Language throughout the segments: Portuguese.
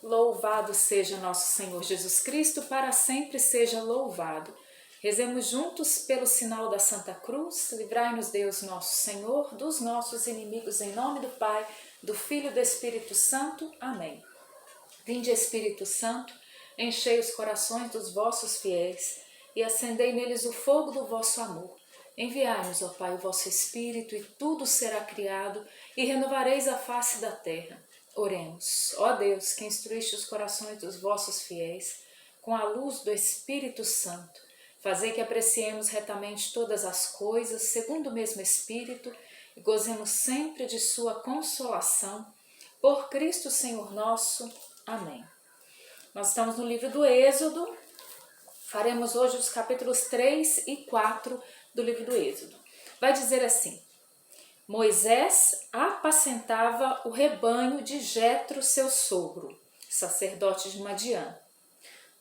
Louvado seja nosso Senhor Jesus Cristo, para sempre seja louvado. Rezemos juntos pelo sinal da Santa Cruz, livrai-nos Deus nosso Senhor dos nossos inimigos, em nome do Pai, do Filho e do Espírito Santo. Amém. Vinde, Espírito Santo, enchei os corações dos vossos fiéis e acendei neles o fogo do vosso amor. Enviai-nos, ó Pai, o vosso Espírito, e tudo será criado, e renovareis a face da terra. Oremos. Ó Deus, que instruíste os corações dos vossos fiéis com a luz do Espírito Santo, fazei que apreciemos retamente todas as coisas, segundo o mesmo Espírito, e gozemos sempre de sua consolação. Por Cristo Senhor nosso. Amém. Nós estamos no livro do Êxodo, faremos hoje os capítulos 3 e 4 do livro do Êxodo. Vai dizer assim: Moisés apacentava o rebanho de Jetro, seu sogro, sacerdote de Madiã.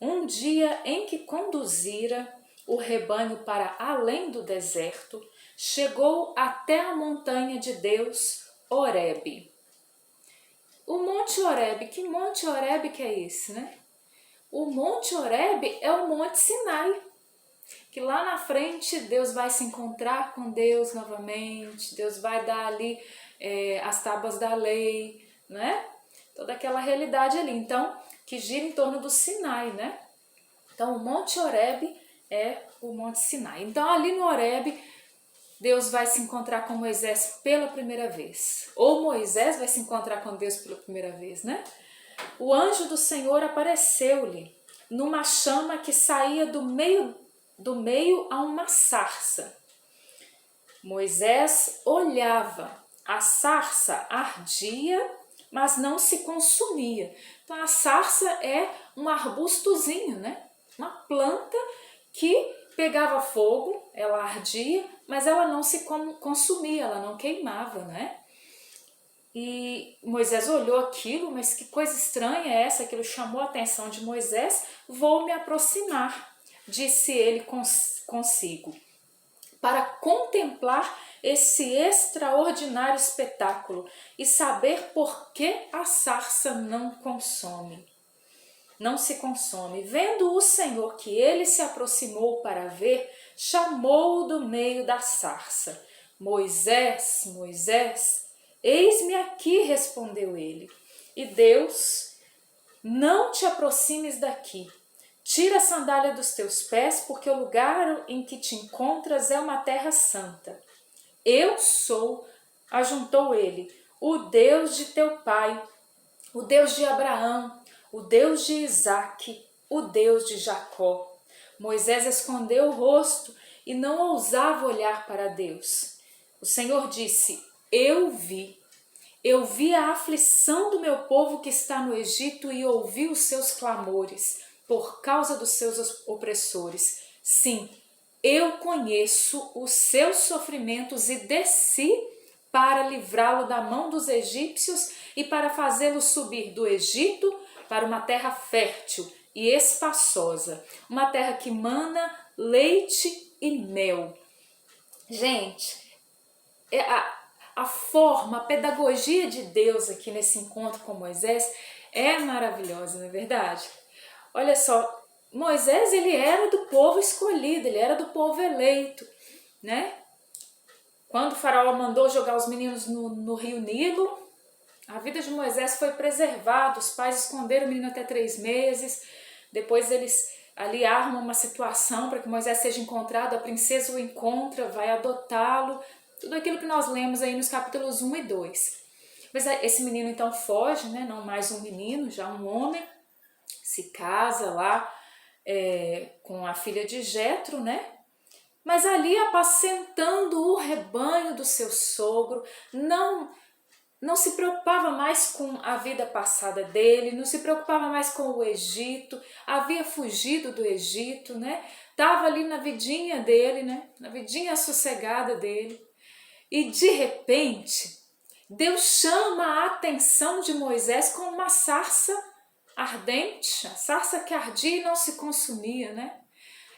Um dia em que conduzira o rebanho para além do deserto, chegou até a montanha de Deus, Horebe. O Monte Horebe, que Monte Horebe que é esse, né? O Monte Horebe é o Monte Sinai, que lá na frente Deus vai se encontrar com Deus novamente, Deus vai dar ali as tábuas da lei, né? Toda aquela realidade ali, então, que gira em torno do Sinai, né? Então, o Monte Horebe é o Monte Sinai. Então, ali no Horebe, Deus vai se encontrar com Moisés pela primeira vez. Ou Moisés vai se encontrar com Deus pela primeira vez, né? O anjo do Senhor apareceu-lhe numa chama que saía do meio a uma sarça. Moisés olhava, a sarça ardia, mas não se consumia. Então a sarça é um arbustozinho, né? Uma planta que pegava fogo, ela ardia, mas ela não se consumia, ela não queimava, né? E Moisés olhou aquilo, mas que coisa estranha é essa? Aquilo chamou a atenção de Moisés. Vou me aproximar, disse ele consigo, para contemplar esse extraordinário espetáculo e saber por que a sarça não se consome. Vendo o Senhor que ele se aproximou para ver, chamou-o do meio da sarça. Moisés, Moisés, eis-me aqui, respondeu ele. E Deus, não te aproximes daqui. Tira a sandália dos teus pés, porque o lugar em que te encontras é uma terra santa. Eu sou, ajuntou ele, o Deus de teu pai, o Deus de Abraão, o Deus de Isaque, o Deus de Jacó. Moisés escondeu o rosto e não ousava olhar para Deus. O Senhor disse: Eu vi a aflição do meu povo que está no Egito e ouvi os seus clamores por causa dos seus opressores. Sim, eu conheço os seus sofrimentos e desci para livrá-lo da mão dos egípcios e para fazê-lo subir do Egito para uma terra fértil e espaçosa, uma terra que mana leite e mel. Gente, a forma, a pedagogia de Deus aqui nesse encontro com Moisés é maravilhosa, não é verdade? Olha só, Moisés, ele era do povo escolhido, ele era do povo eleito, né? Quando o faraó mandou jogar os meninos no rio Nilo, a vida de Moisés foi preservada, os pais esconderam o menino até 3 meses, depois eles ali armam uma situação para que Moisés seja encontrado, a princesa o encontra, vai adotá-lo, tudo aquilo que nós lemos aí nos capítulos 1 e 2. Mas esse menino então foge, né? Não mais um menino, já um homem, se casa lá com a filha de Jetro, né? Mas ali apacentando o rebanho do seu sogro, não se preocupava mais com a vida passada dele, não se preocupava mais com o Egito, havia fugido do Egito, né? Estava ali na vidinha dele, né? Na vidinha sossegada dele. E de repente, Deus chama a atenção de Moisés com uma sarça ardente, a sarça que ardia e não se consumia, né?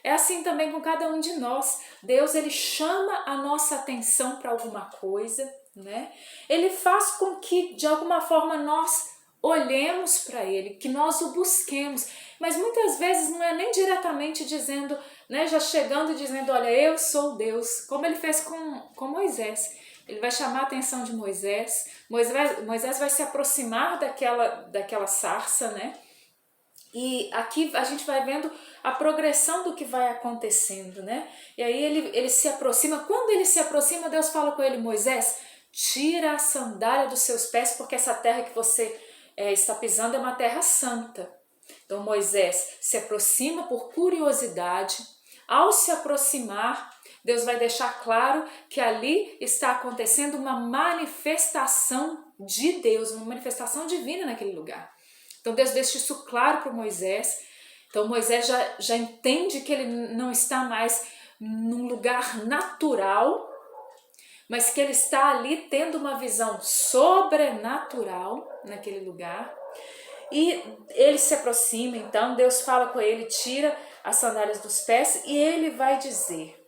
É assim também com cada um de nós. Deus, ele chama a nossa atenção para alguma coisa, né? Ele faz com que, de alguma forma, nós olhemos para Ele, que nós o busquemos. Mas muitas vezes não é nem diretamente dizendo, né, já chegando e dizendo, olha, eu sou Deus, como ele fez com Moisés. Ele vai chamar a atenção de Moisés. Moisés vai se aproximar daquela sarça, né? E aqui a gente vai vendo a progressão do que vai acontecendo, né? E aí ele se aproxima. Quando ele se aproxima, Deus fala com ele, Moisés, tira a sandália dos seus pés, porque essa terra que você está pisando é uma terra santa. Então Moisés se aproxima por curiosidade. Ao se aproximar, Deus vai deixar claro que ali está acontecendo uma manifestação de Deus, uma manifestação divina naquele lugar. Então Deus deixa isso claro para Moisés. Então Moisés já entende que ele não está mais num lugar natural, mas que ele está ali tendo uma visão sobrenatural naquele lugar. E ele se aproxima, então Deus fala com ele, tira as sandálias dos pés e ele vai dizer.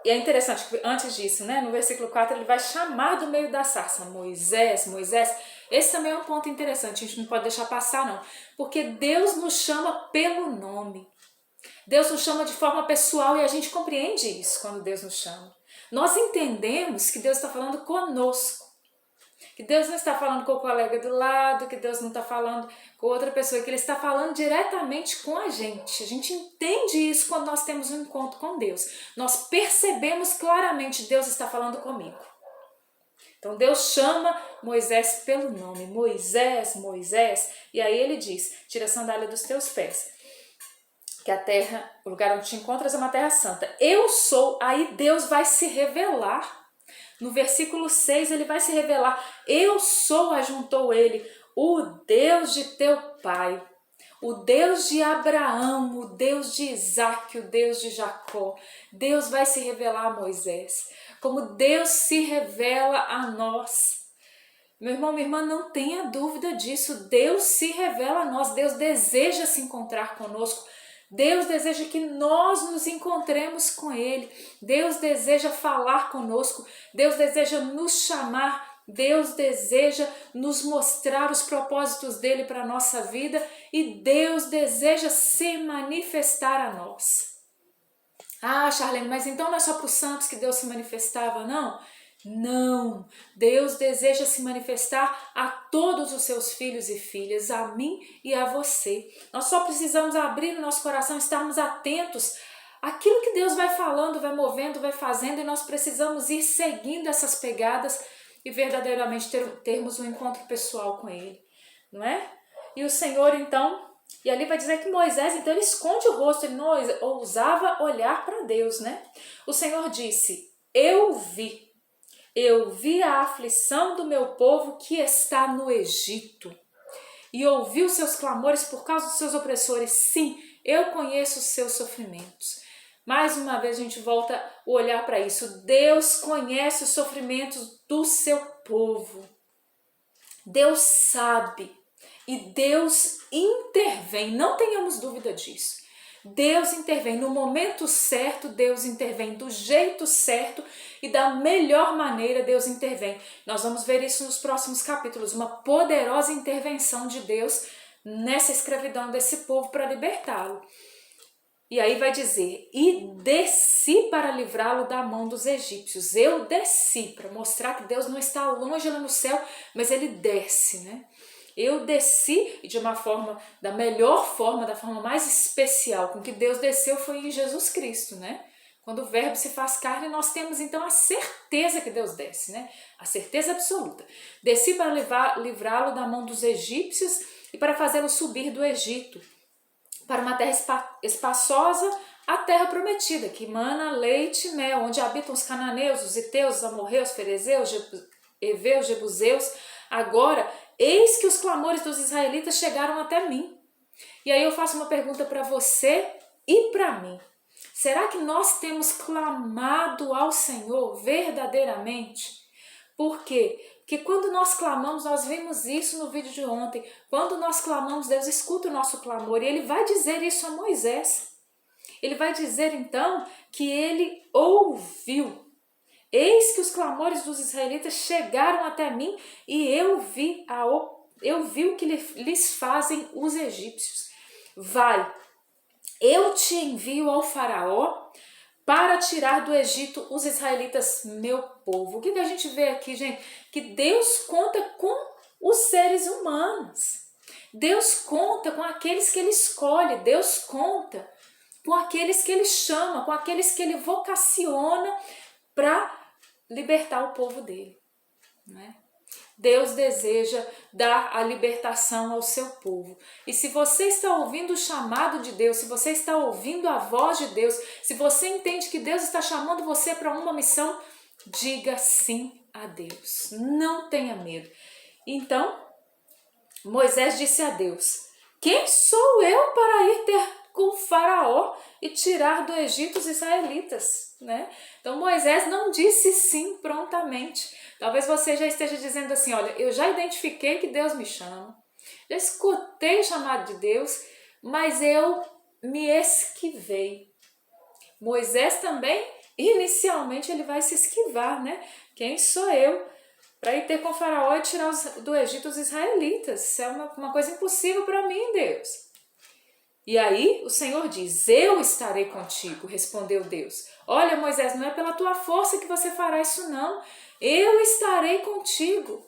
E é interessante que antes disso, né, no versículo 4, ele vai chamar do meio da sarça, Moisés, Moisés. Esse também é um ponto interessante, a gente não pode deixar passar não, porque Deus nos chama pelo nome. Deus nos chama de forma pessoal e a gente compreende isso quando Deus nos chama. Nós entendemos que Deus está falando conosco, que Deus não está falando com o colega do lado, que Deus não está falando com outra pessoa, que Ele está falando diretamente com a gente. A gente entende isso quando nós temos um encontro com Deus. Nós percebemos claramente, Deus está falando comigo. Então Deus chama Moisés pelo nome, Moisés, Moisés, e aí ele diz, tira a sandália dos teus pés, que a terra, o lugar onde te encontras é uma terra santa. Eu sou, aí Deus vai se revelar. No versículo 6 ele vai se revelar, eu sou, ajuntou ele, o Deus de teu pai, o Deus de Abraão, o Deus de Isaac, o Deus de Jacó. Deus vai se revelar a Moisés, como Deus se revela a nós. Meu irmão, minha irmã, não tenha dúvida disso, Deus se revela a nós, Deus deseja se encontrar conosco. Deus deseja que nós nos encontremos com Ele. Deus deseja falar conosco. Deus deseja nos chamar. Deus deseja nos mostrar os propósitos dEle para a nossa vida. E Deus deseja se manifestar a nós. Ah, Charlene, mas então não é só para os santos que Deus se manifestava, não? Não, Deus deseja se manifestar a todos os seus filhos e filhas, a mim e a você. Nós só precisamos abrir o nosso coração, estarmos atentos àquilo que Deus vai falando, vai movendo, vai fazendo, e nós precisamos ir seguindo essas pegadas e verdadeiramente termos um encontro pessoal com Ele, não é? E o Senhor então, e ali vai dizer que Moisés, então ele esconde o rosto, ele não ousava olhar para Deus, né? O Senhor disse, eu vi a aflição do meu povo que está no Egito e ouvi os seus clamores por causa dos seus opressores. Sim, eu conheço os seus sofrimentos. Mais uma vez a gente volta a olhar para isso. Deus conhece os sofrimentos do seu povo. Deus sabe e Deus intervém. Não tenhamos dúvida disso. Deus intervém no momento certo, Deus intervém do jeito certo e da melhor maneira Deus intervém. Nós vamos ver isso nos próximos capítulos, uma poderosa intervenção de Deus nessa escravidão desse povo para libertá-lo. E aí vai dizer, e desci para livrá-lo da mão dos egípcios. Eu desci para mostrar que Deus não está longe lá no céu, mas ele desce, né? Eu desci e de uma forma, da melhor forma, da forma mais especial com que Deus desceu foi em Jesus Cristo, né? Quando o verbo se faz carne, nós temos então a certeza que Deus desce, né? A certeza absoluta. Desci para livrá-lo da mão dos egípcios e para fazê-lo subir do Egito, para uma terra espaçosa, a terra prometida, que mana leite e mel, onde habitam os cananeus, os heteus, os amorreus, ferezeus, heveus, jebuseus. Agora, eis que os clamores dos israelitas chegaram até mim. E aí eu faço uma pergunta para você e para mim. Será que nós temos clamado ao Senhor verdadeiramente? Por quê? Porque quando nós clamamos, nós vimos isso no vídeo de ontem, quando nós clamamos, Deus escuta o nosso clamor e Ele vai dizer isso a Moisés. Ele vai dizer então que Ele ouviu. Eis que os clamores dos israelitas chegaram até mim e eu vi o que lhes fazem os egípcios. Vai, eu te envio ao faraó para tirar do Egito os israelitas, meu povo. O que a gente vê aqui, gente? Que Deus conta com os seres humanos. Deus conta com aqueles que Ele escolhe. Deus conta com aqueles que Ele chama, com aqueles que Ele vocaciona para libertar o povo dele, né? Deus deseja dar a libertação ao seu povo. E se você está ouvindo o chamado de Deus, se você está ouvindo a voz de Deus, se você entende que Deus está chamando você para uma missão, diga sim a Deus. Não tenha medo. Então, Moisés disse a Deus: quem sou eu para ir ter com o faraó e tirar do Egito os israelitas, né? Então Moisés não disse sim prontamente. Talvez você já esteja dizendo assim: olha, eu já identifiquei que Deus me chama, já escutei o chamado de Deus, mas eu me esquivei. Moisés também, inicialmente, ele vai se esquivar, né? Quem sou eu para ir ter com o faraó e tirar do Egito os israelitas? Isso é uma coisa impossível para mim, Deus. E aí o Senhor diz: eu estarei contigo, respondeu Deus. Olha, Moisés, não é pela tua força que você fará isso não. Eu estarei contigo.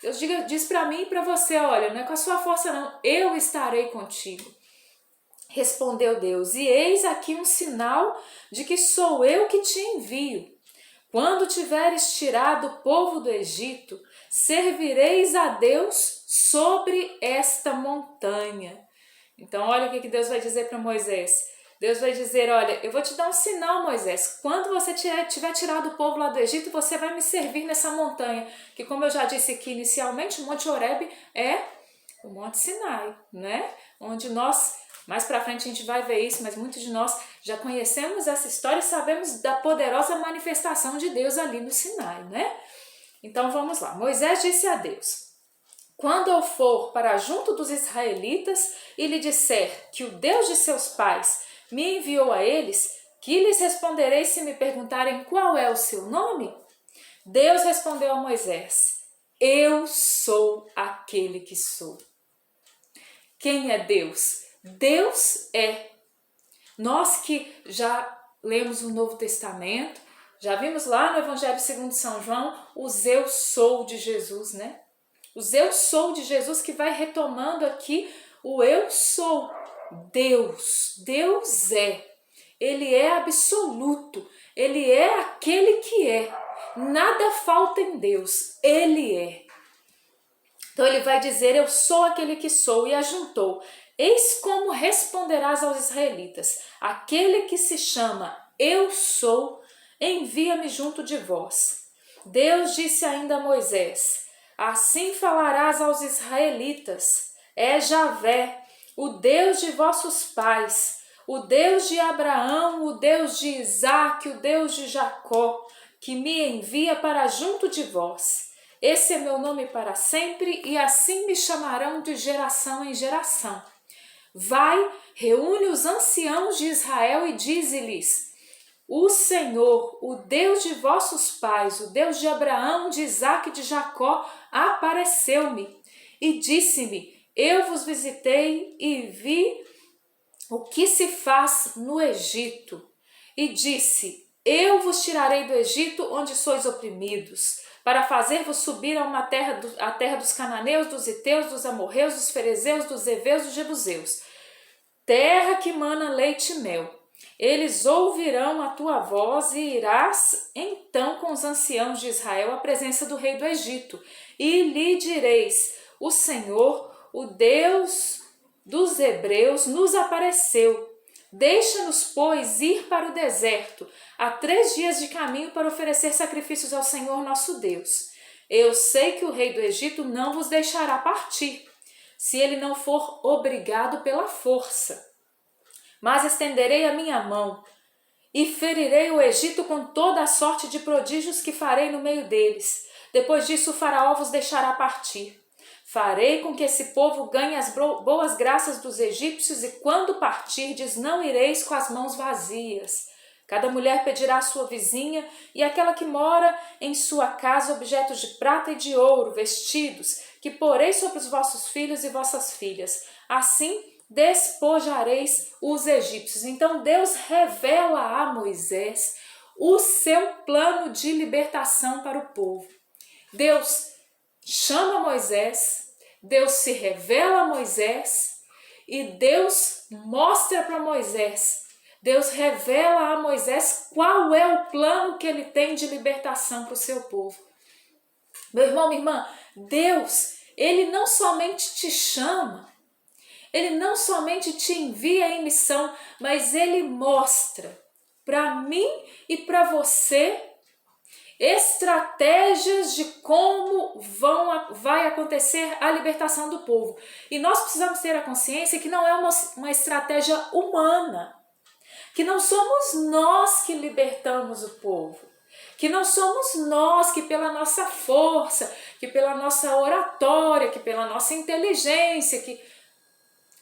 Deus diz para mim e para você: olha, não é com a sua força não, eu estarei contigo. Respondeu Deus: e eis aqui um sinal de que sou eu que te envio. Quando tiveres tirado o povo do Egito, servireis a Deus sobre esta montanha. Então, olha o que Deus vai dizer para Moisés. Deus vai dizer: olha, eu vou te dar um sinal, Moisés. Quando você tiver tirado o povo lá do Egito, você vai me servir nessa montanha. Que, como eu já disse aqui inicialmente, o Monte Horebe é o Monte Sinai, né? Onde nós, mais para frente a gente vai ver isso, mas muitos de nós já conhecemos essa história e sabemos da poderosa manifestação de Deus ali no Sinai, né? Então, vamos lá. Moisés disse a Deus: quando eu for para junto dos israelitas e lhe disser que o Deus de seus pais me enviou a eles, que lhes responderei se me perguntarem qual é o seu nome? Deus respondeu a Moisés: eu sou aquele que sou. Quem é Deus? Deus é. Nós que já lemos o Novo Testamento, já vimos lá no Evangelho segundo São João, os eu sou de Jesus, né? Os eu sou de Jesus, que vai retomando aqui o eu sou. Deus, Deus é. Ele é absoluto, Ele é aquele que é. Nada falta em Deus, Ele é. Então ele vai dizer: eu sou aquele que sou, e ajuntou: eis como responderás aos israelitas: aquele que se chama eu sou, envia-me junto de vós. Deus disse ainda a Moisés: assim falarás aos israelitas: é Javé, o Deus de vossos pais, o Deus de Abraão, o Deus de Isaque, o Deus de Jacó, que me envia para junto de vós. Esse é meu nome para sempre, e assim me chamarão de geração em geração. Vai, reúne os anciãos de Israel e dize-lhes: o Senhor, o Deus de vossos pais, o Deus de Abraão, de Isaque e de Jacó, apareceu-me e disse-me: eu vos visitei e vi o que se faz no Egito. E disse: eu vos tirarei do Egito, onde sois oprimidos, para fazer-vos subir a terra dos cananeus, dos heteus, dos amorreus, dos ferezeus, dos heveus, dos jebuseus, terra que mana leite e mel. Eles ouvirão a tua voz e irás então com os anciãos de Israel à presença do rei do Egito, e lhe direis: o Senhor, o Deus dos hebreus, nos apareceu. Deixa-nos, pois, ir para o deserto, a 3 dias de caminho, para oferecer sacrifícios ao Senhor nosso Deus. Eu sei que o rei do Egito não vos deixará partir, se ele não for obrigado pela força. Mas estenderei a minha mão e ferirei o Egito com toda a sorte de prodígios que farei no meio deles. Depois disso o faraó vos deixará partir. Farei com que esse povo ganhe as boas graças dos egípcios, e quando partirdes não ireis com as mãos vazias. Cada mulher pedirá à sua vizinha e àquela que mora em sua casa objetos de prata e de ouro, vestidos, que porei sobre os vossos filhos e vossas filhas. Assim despojareis os egípcios. Então Deus revela a Moisés o seu plano de libertação para o povo. Deus chama Moisés, Deus se revela a Moisés e Deus mostra para Moisés, Deus revela a Moisés qual é o plano que ele tem de libertação para o seu povo. Meu irmão, minha irmã, Deus, ele não somente te chama, ele não somente te envia em missão, mas ele mostra para mim e para você estratégias de como vai acontecer a libertação do povo. E nós precisamos ter a consciência que não é uma estratégia humana, que não somos nós que libertamos o povo, que não somos nós que pela nossa força, que pela nossa oratória, que pela nossa inteligência,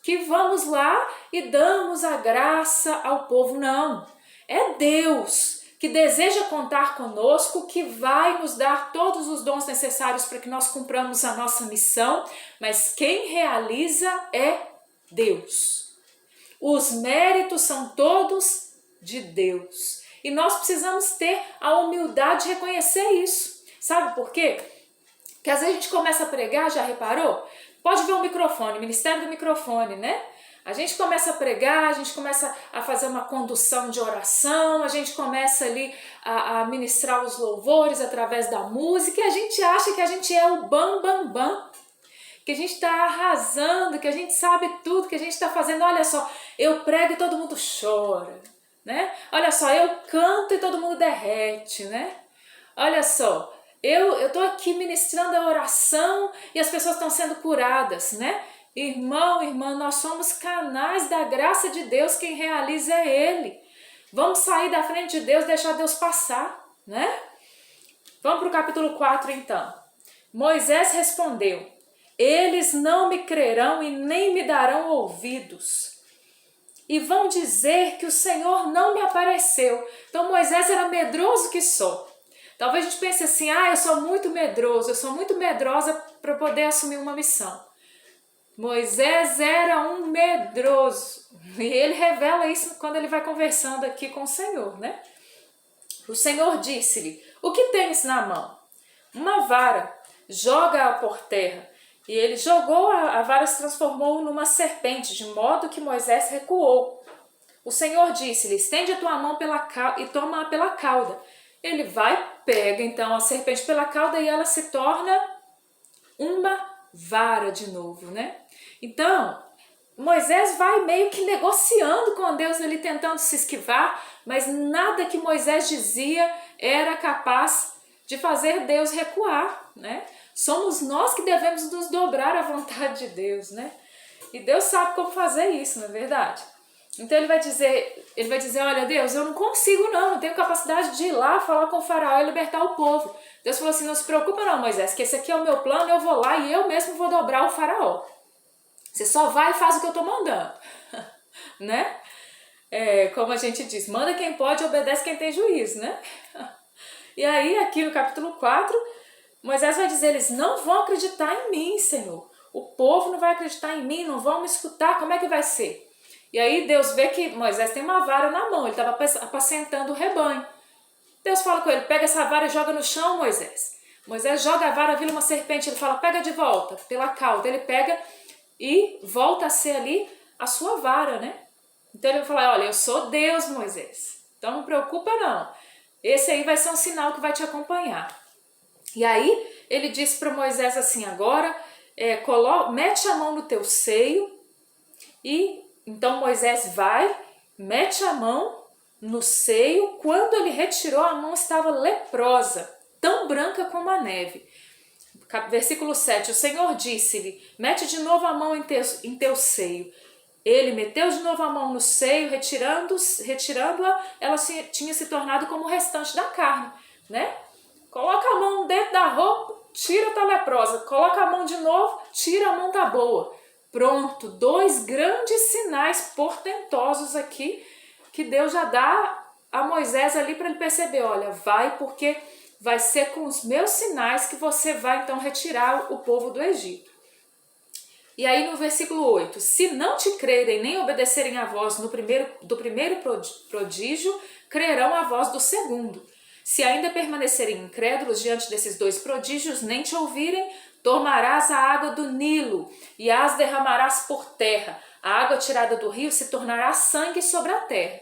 que vamos lá e damos a graça ao povo. Não, é Deus que deseja contar conosco, que vai nos dar todos os dons necessários para que nós cumpramos a nossa missão, mas quem realiza é Deus. Os méritos são todos de Deus. E nós precisamos ter a humildade de reconhecer isso. Sabe por quê? Porque às vezes a gente começa a pregar, já reparou? Pode ver o microfone, o ministério do microfone, né? A gente começa a pregar, a gente começa a fazer uma condução de oração, a gente começa ali a ministrar os louvores através da música e a gente acha que a gente é o bam, bam, bam, que a gente está arrasando, que a gente sabe tudo, que a gente está fazendo. Olha só, eu prego e todo mundo chora, né? Olha só, eu canto e todo mundo derrete, né? Olha só, eu estou aqui ministrando a oração e as pessoas estão sendo curadas, né? Irmão, irmã, nós somos canais da graça de Deus, quem realiza é Ele. Vamos sair da frente de Deus, deixar Deus passar, né? Vamos para o capítulo 4 então. Moisés respondeu: eles não me crerão e nem me darão ouvidos, e vão dizer que o Senhor não me apareceu. Então Moisés era medroso que só. Talvez a gente pense assim, eu sou muito medroso, eu sou muito medrosa para poder assumir uma missão. Moisés era um medroso, e ele revela isso quando ele vai conversando aqui com o Senhor, né? O Senhor disse-lhe: o que tens na mão? Uma vara, joga-a por terra. E ele jogou, a vara se transformou numa serpente, de modo que Moisés recuou. O Senhor disse-lhe: estende a tua mão e toma-a pela cauda. Ele vai, pega então a serpente pela cauda e ela se torna uma vara de novo, né? Então, Moisés vai meio que negociando com Deus, ele tentando se esquivar, mas nada que Moisés dizia era capaz de fazer Deus recuar, né? Somos nós que devemos nos dobrar à vontade de Deus, né? E Deus sabe como fazer isso, não é verdade? Então ele vai dizer, olha Deus, eu não consigo não tenho capacidade de ir lá falar com o faraó e libertar o povo. Deus falou assim, não se preocupa não, Moisés, que esse aqui é o meu plano, eu vou lá e eu mesmo vou dobrar o faraó. Você só vai e faz o que eu estou mandando, né? Como a gente diz, manda quem pode, obedece quem tem juízo, né? E aí aqui no capítulo 4, Moisés vai dizer, eles não vão acreditar em mim, Senhor. O povo não vai acreditar em mim, não vão me escutar, como é que vai ser? E aí Deus vê que Moisés tem uma vara na mão, ele estava apacentando o rebanho. Deus fala com ele, pega essa vara e joga no chão, Moisés. Moisés joga a vara, vira uma serpente, ele fala, pega de volta, pela cauda. Ele pega e volta a ser ali a sua vara, né? Então ele vai falar, olha, eu sou Deus, Moisés, então não preocupa não. Esse aí vai ser um sinal que vai te acompanhar. E aí ele disse para Moisés assim, agora mete a mão no teu seio. E então Moisés vai, mete a mão no seio. Quando ele retirou, a mão estava leprosa, tão branca como a neve. Versículo 7, o Senhor disse-lhe, mete de novo a mão em teu seio. Ele meteu de novo a mão no seio, retirando-a, ela tinha se tornado como o restante da carne, né? Coloca a mão dentro da roupa, tira, tá leprosa. Coloca a mão de novo, tira, a mão tá boa. Pronto, 2 grandes sinais portentosos aqui que Deus já dá a Moisés ali para ele perceber, olha, vai porque vai ser com os meus sinais que você vai então retirar o povo do Egito. E aí no versículo 8, se não te crerem nem obedecerem a voz do primeiro prodígio, crerão a voz do segundo. Se ainda permanecerem incrédulos diante desses dois prodígios, nem te ouvirem, tomarás a água do Nilo e as derramarás por terra. A água tirada do rio se tornará sangue sobre a terra.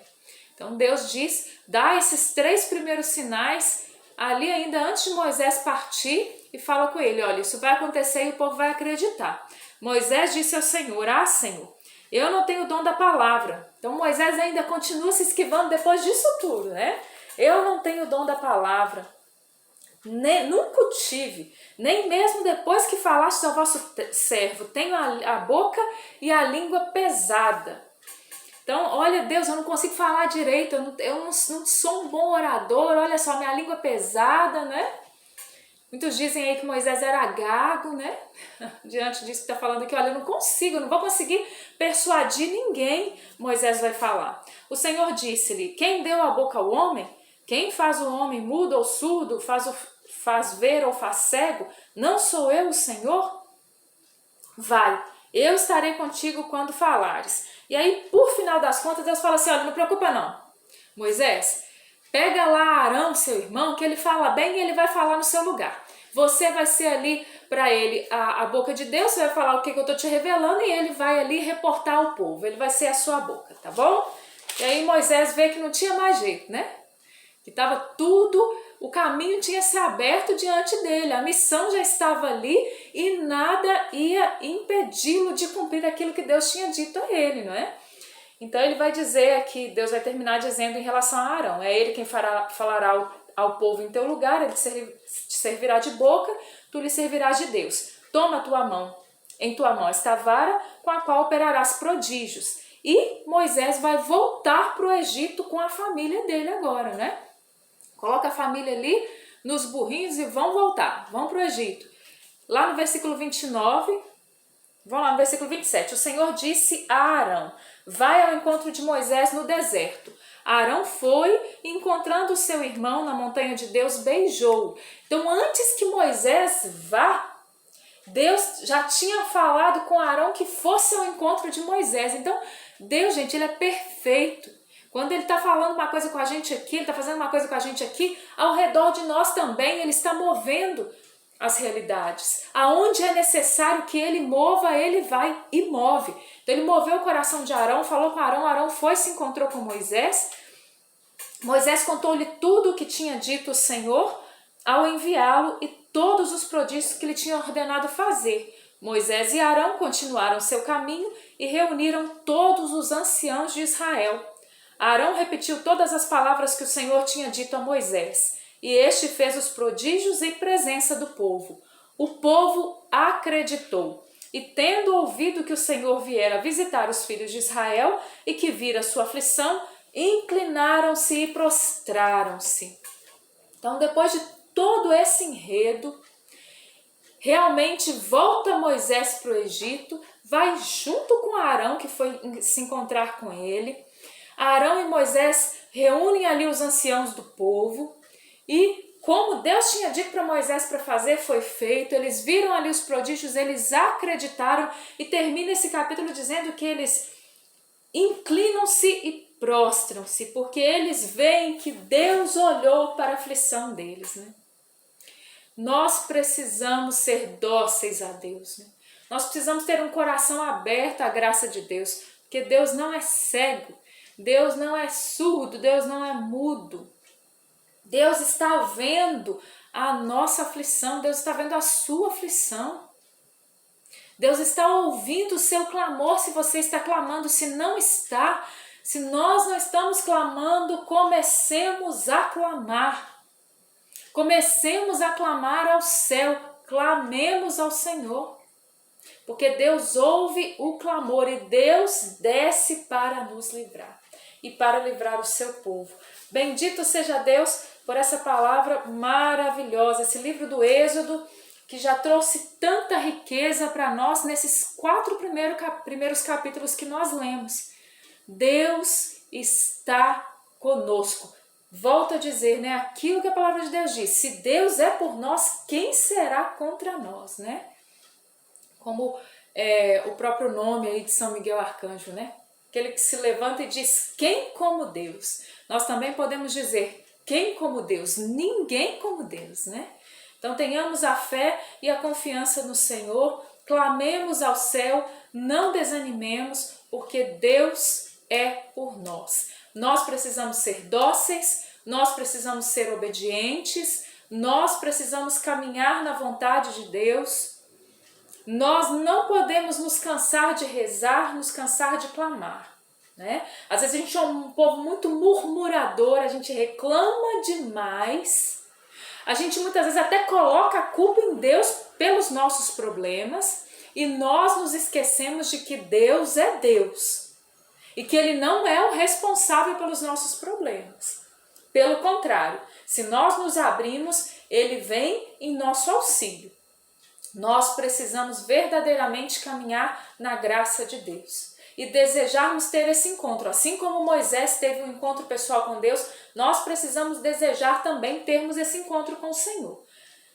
Então Deus diz, dá esses 3 primeiros sinais ali ainda antes de Moisés partir e fala com ele, olha, isso vai acontecer e o povo vai acreditar. Moisés disse ao Senhor, Senhor, eu não tenho o dom da palavra. Então Moisés ainda continua se esquivando depois disso tudo, né? Eu não tenho o dom da palavra, nunca o tive, nem mesmo depois que falaste ao vosso servo, tenho a boca e a língua pesada. Então, olha Deus, eu não consigo falar direito, eu não sou um bom orador, olha só, minha língua é pesada, né? Muitos dizem aí que Moisés era gago, né? Diante disso que está falando aqui, olha, eu não vou conseguir persuadir ninguém, Moisés vai falar. O Senhor disse-lhe, quem deu a boca ao homem? Quem faz o homem mudo ou surdo, faz ver ou faz cego? Não sou eu o Senhor? Vai, eu estarei contigo quando falares. E aí, por final das contas, Deus fala assim, olha, não preocupa não, Moisés, pega lá Arão, seu irmão, que ele fala bem e ele vai falar no seu lugar. Você vai ser ali para ele a boca de Deus, você vai falar o que eu estou te revelando e ele vai ali reportar ao povo, ele vai ser a sua boca, tá bom? E aí Moisés vê que não tinha mais jeito, né? Que estava tudo, o caminho tinha se aberto diante dele, a missão já estava ali e nada ia impedi-lo de cumprir aquilo que Deus tinha dito a ele, não é? Então ele vai dizer aqui, Deus vai terminar dizendo em relação a Arão, é ele quem falará ao povo em teu lugar, ele te servirá de boca, tu lhe servirás de Deus. Toma em tua mão esta vara com a qual operarás prodígios. E Moisés vai voltar para o Egito com a família dele agora, né? Coloca a família ali nos burrinhos e vão voltar, vão para o Egito. Lá no versículo 29, vamos lá no versículo 27. O Senhor disse a Arão, vai ao encontro de Moisés no deserto. Arão foi e encontrando o seu irmão na montanha de Deus, beijou. Então antes que Moisés vá, Deus já tinha falado com Arão que fosse ao encontro de Moisés. Então Deus, gente, ele é perfeito. Quando ele está falando uma coisa com a gente aqui, ele está fazendo uma coisa com a gente aqui, ao redor de nós também, ele está movendo as realidades. Aonde é necessário que ele mova, ele vai e move. Então ele moveu o coração de Arão, falou com Arão, Arão foi, se encontrou com Moisés. Moisés contou-lhe tudo o que tinha dito o Senhor ao enviá-lo e todos os prodígios que ele tinha ordenado fazer. Moisés e Arão continuaram seu caminho e reuniram todos os anciãos de Israel. Arão repetiu todas as palavras que o Senhor tinha dito a Moisés, e este fez os prodígios em presença do povo. O povo acreditou, e tendo ouvido que o Senhor viera visitar os filhos de Israel e que vira sua aflição, inclinaram-se e prostraram-se. Então, depois de todo esse enredo, realmente volta Moisés para o Egito, vai junto com Arão, que foi se encontrar com ele. Arão e Moisés reúnem ali os anciãos do povo e, como Deus tinha dito para Moisés para fazer, foi feito. Eles viram ali os prodígios, eles acreditaram e termina esse capítulo dizendo que eles inclinam-se e prostram-se, porque eles veem que Deus olhou para a aflição deles, né? Nós precisamos ser dóceis a Deus, né? Nós precisamos ter um coração aberto à graça de Deus, porque Deus não é cego, Deus não é surdo, Deus não é mudo. Deus está vendo a nossa aflição, Deus está vendo a sua aflição. Deus está ouvindo o seu clamor, se você está clamando, se não está, se nós não estamos clamando, comecemos a clamar. Comecemos a clamar ao céu, clamemos ao Senhor. Porque Deus ouve o clamor e Deus desce para nos livrar e para livrar o seu povo. Bendito seja Deus por essa palavra maravilhosa, esse livro do Êxodo, que já trouxe tanta riqueza para nós nesses 4 primeiros capítulos que nós lemos. Deus está conosco. Volto a dizer, né, aquilo que a palavra de Deus diz, se Deus é por nós, quem será contra nós, né? Como o próprio nome aí de São Miguel Arcanjo, né? Aquele que se levanta e diz, quem como Deus? Nós também podemos dizer, quem como Deus? Ninguém como Deus, né? Então tenhamos a fé e a confiança no Senhor, clamemos ao céu, não desanimemos, porque Deus é por nós. Nós precisamos ser dóceis, nós precisamos ser obedientes, nós precisamos caminhar na vontade de Deus. Nós não podemos nos cansar de rezar, nos cansar de clamar, né? Às vezes a gente é um povo muito murmurador, a gente reclama demais, a gente muitas vezes até coloca a culpa em Deus pelos nossos problemas e nós nos esquecemos de que Deus é Deus e que Ele não é o responsável pelos nossos problemas. Pelo contrário, se nós nos abrimos, Ele vem em nosso auxílio. Nós precisamos verdadeiramente caminhar na graça de Deus e desejarmos ter esse encontro. Assim como Moisés teve um encontro pessoal com Deus, nós precisamos desejar também termos esse encontro com o Senhor.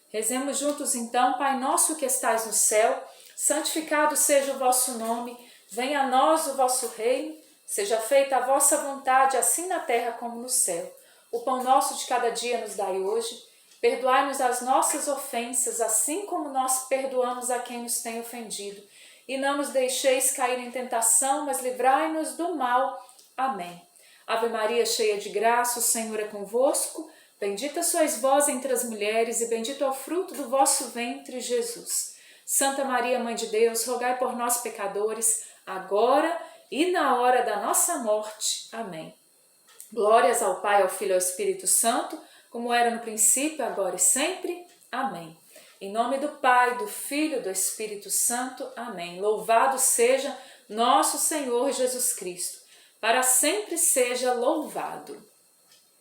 Rezemos juntos então. Pai nosso que estais no céu, santificado seja o vosso nome, venha a nós o vosso reino, seja feita a vossa vontade, assim na terra como no céu. O pão nosso de cada dia nos dai hoje. Perdoai-nos as nossas ofensas, assim como nós perdoamos a quem nos tem ofendido. E não nos deixeis cair em tentação, mas livrai-nos do mal. Amém. Ave Maria, cheia de graça, o Senhor é convosco. Bendita sois vós entre as mulheres, e bendito é o fruto do vosso ventre, Jesus. Santa Maria, Mãe de Deus, rogai por nós, pecadores, agora e na hora da nossa morte. Amém. Glórias ao Pai, ao Filho e ao Espírito Santo, como era no princípio, agora e sempre. Amém. Em nome do Pai, do Filho e do Espírito Santo. Amém. Louvado seja nosso Senhor Jesus Cristo. Para sempre seja louvado.